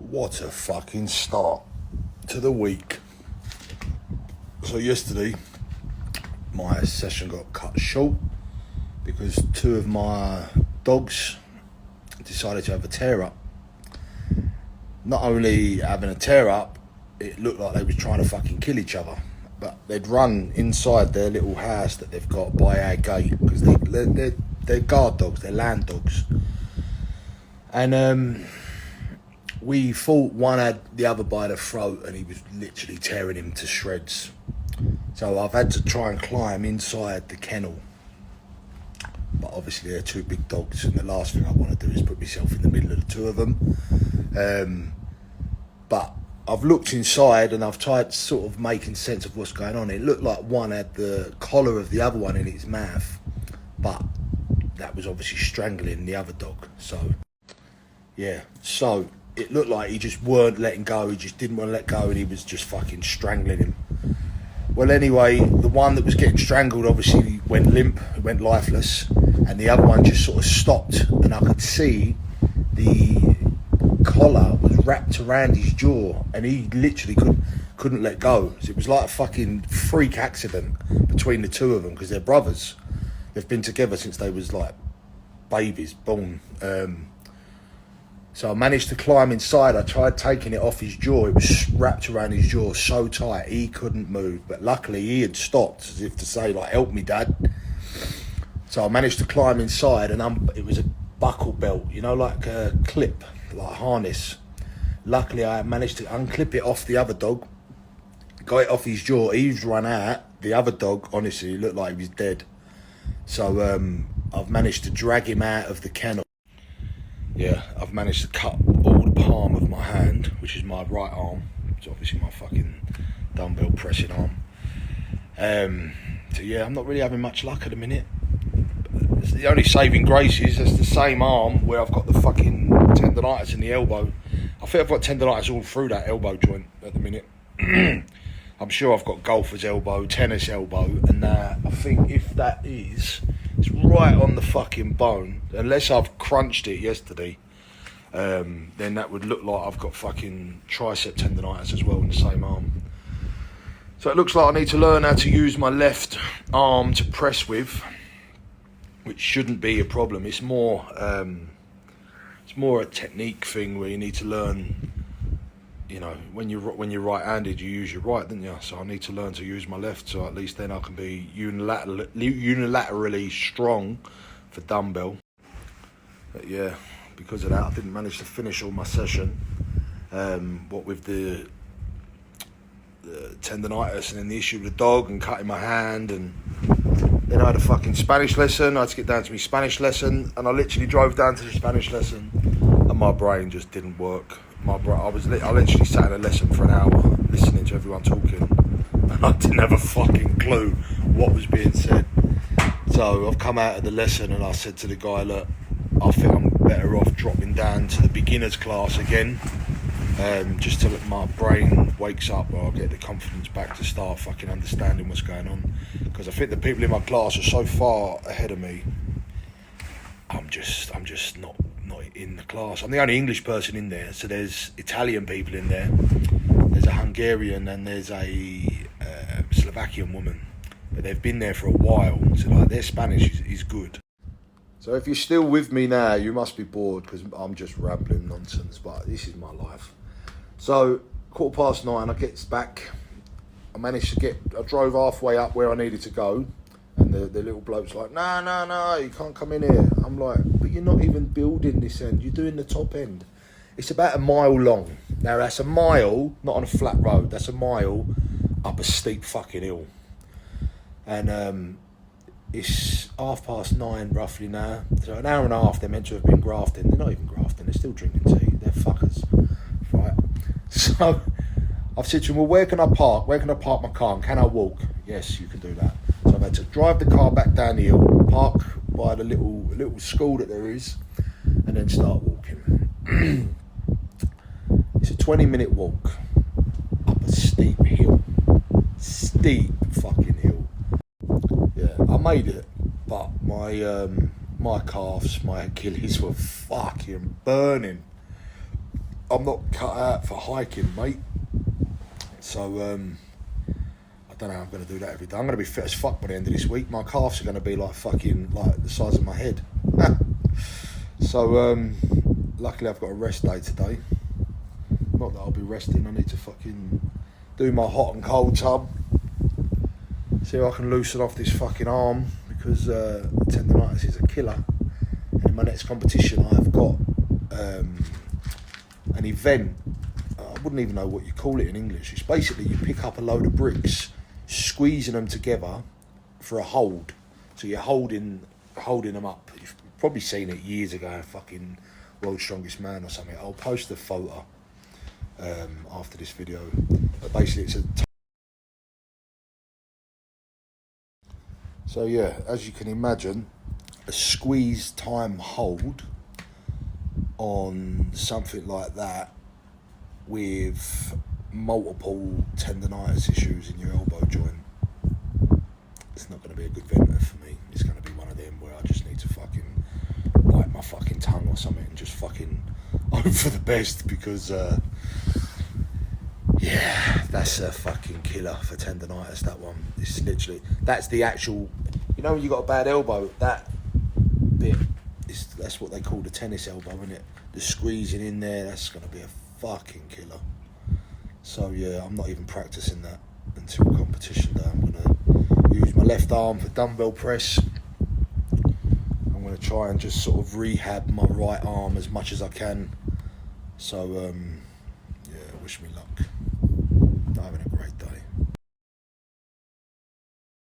What a fucking start to the week. So yesterday, my session got cut short because two of my dogs decided to have a tear up. Not only having a tear up, it looked like they was trying to fucking kill each other. But they'd run inside their little house that they've got by our gate because they're guard dogs, they're land dogs. And we thought one had the other by the throat and he was literally tearing him to shreds. So I've had to try and climb inside the kennel. But obviously they're two big dogs and the last thing I want to do is put myself in the middle of the two of them. But I've looked inside and I've tried sort of making sense of what's going on. It looked like one had the collar of the other one in its mouth, but that was obviously strangling the other dog. So it looked like he just weren't letting go. He just didn't want to let go and he was just fucking strangling him. Well, anyway, the one that was getting strangled obviously went limp, went lifeless, and the other one just sort of stopped, and I could see the collar was wrapped around his jaw, and he literally couldn't let go. So it was like a fucking freak accident between the two of them because they're brothers. They've been together since they was like babies, born. So I managed to climb inside. I tried taking it off his jaw. It was wrapped around his jaw so tight he couldn't move. But luckily he had stopped, as if to say, like, help me, Dad. So I managed to climb inside, and it was a buckle belt, you know, like a clip, like a harness. Luckily I managed to unclip it off the other dog, got it off his jaw. He's run out. The other dog, honestly, looked like he was dead. So I've managed to drag him out of the kennel. Yeah, I've managed to cut all the palm of my hand, which is my right arm. It's obviously my fucking dumbbell pressing arm. So yeah, I'm not really having much luck at the minute. It's the only saving grace is that's the same arm where I've got the fucking tendonitis in the elbow. I think I've got tendonitis all through that elbow joint at the minute. I'm sure I've got golfer's elbow, tennis elbow, and I think if that is, it's right on the fucking bone. Unless I've crunched it yesterday, then that would look like I've got fucking tricep tendonitis as well in the same arm. So it looks like I need to learn how to use my left arm to press with, which shouldn't be a problem. It's more a technique thing where you need to learn. You know, when you're right-handed, you use your right, don't you? So I need to learn to use my left, so at least then I can be unilaterally strong for dumbbell. But yeah, because of that, I didn't manage to finish all my session. What with the tendonitis and then the issue with the dog and cutting my hand, and then I had a fucking Spanish lesson. I had to get down to my Spanish lesson, and I literally drove down to the Spanish lesson, and my brain just didn't work. I literally sat in a lesson for an hour listening to everyone talking, and I didn't have a fucking clue what was being said. So I've come out of the lesson and I said to the guy, look, I think I'm better off dropping down to the beginners class again, just till my brain wakes up, or I'll get the confidence back to start fucking understanding what's going on. Because I think the people in my class are so far ahead of me. I'm just not in the class. I'm the only English person in there, so there's Italian people in there, there's a Hungarian, and there's a Slovakian woman, but they've been there for a while, so like their Spanish is good. So if you're still with me now, you must be bored because I'm just rambling nonsense, but this is my life. So 9:15, I get back. I drove halfway up where I needed to go, and the little bloke's like, no, you can't come in here. I'm like, but you're not even building this end, you're doing the top end. It's about a mile long. Now that's a mile, not on a flat road, that's a mile up a steep fucking hill. And it's 9:30 roughly now. So an hour and a half they're meant to have been grafting. They're not even grafting, they're still drinking tea. They're fuckers. Right. So I've said to him, well, where can I park? Where can I park my car? And can I walk? Yes, you can do that. So I've had to drive the car back down the hill, park by the little school that there is, and then start walking. It's a 20-minute walk up a steep hill. Steep fucking hill. Yeah, I made it, but my calves, my Achilles were fucking burning. I'm not cut out for hiking, mate. So I don't know how I'm going to do that every day. I'm going to be fit as fuck by the end of this week. My calves are going to be like fucking like the size of my head. So luckily I've got a rest day today. Not that I'll be resting. I need to fucking do my hot and cold tub. See if I can loosen off this fucking arm, because tendonitis is a killer. And in my next competition I've got an event. I wouldn't even know what you call it in English. It's basically you pick up a load of bricks, squeezing them together for a hold. So you're holding them up. You've probably seen it years ago, fucking World's Strongest Man or something. I'll post a photo after this video. But basically it's so yeah, as you can imagine, a squeeze time hold on something like that with multiple tendonitis issues in your elbow joint, it's not going to be a good venture for me. It's going to be one of them where I just need to fucking bite my fucking tongue or something and just fucking hope for the best, because yeah, that's a fucking killer for tendonitis, that one. It's literally, that's the actual, you know when you got a bad elbow, that bit, that's what they call the tennis elbow, isn't it? The squeezing in there, that's going to be a fucking killer. So yeah, I'm not even practicing that until competition day. I'm going to use my left arm for dumbbell press. I'm going to try and just sort of rehab my right arm as much as I can. So yeah, wish me luck.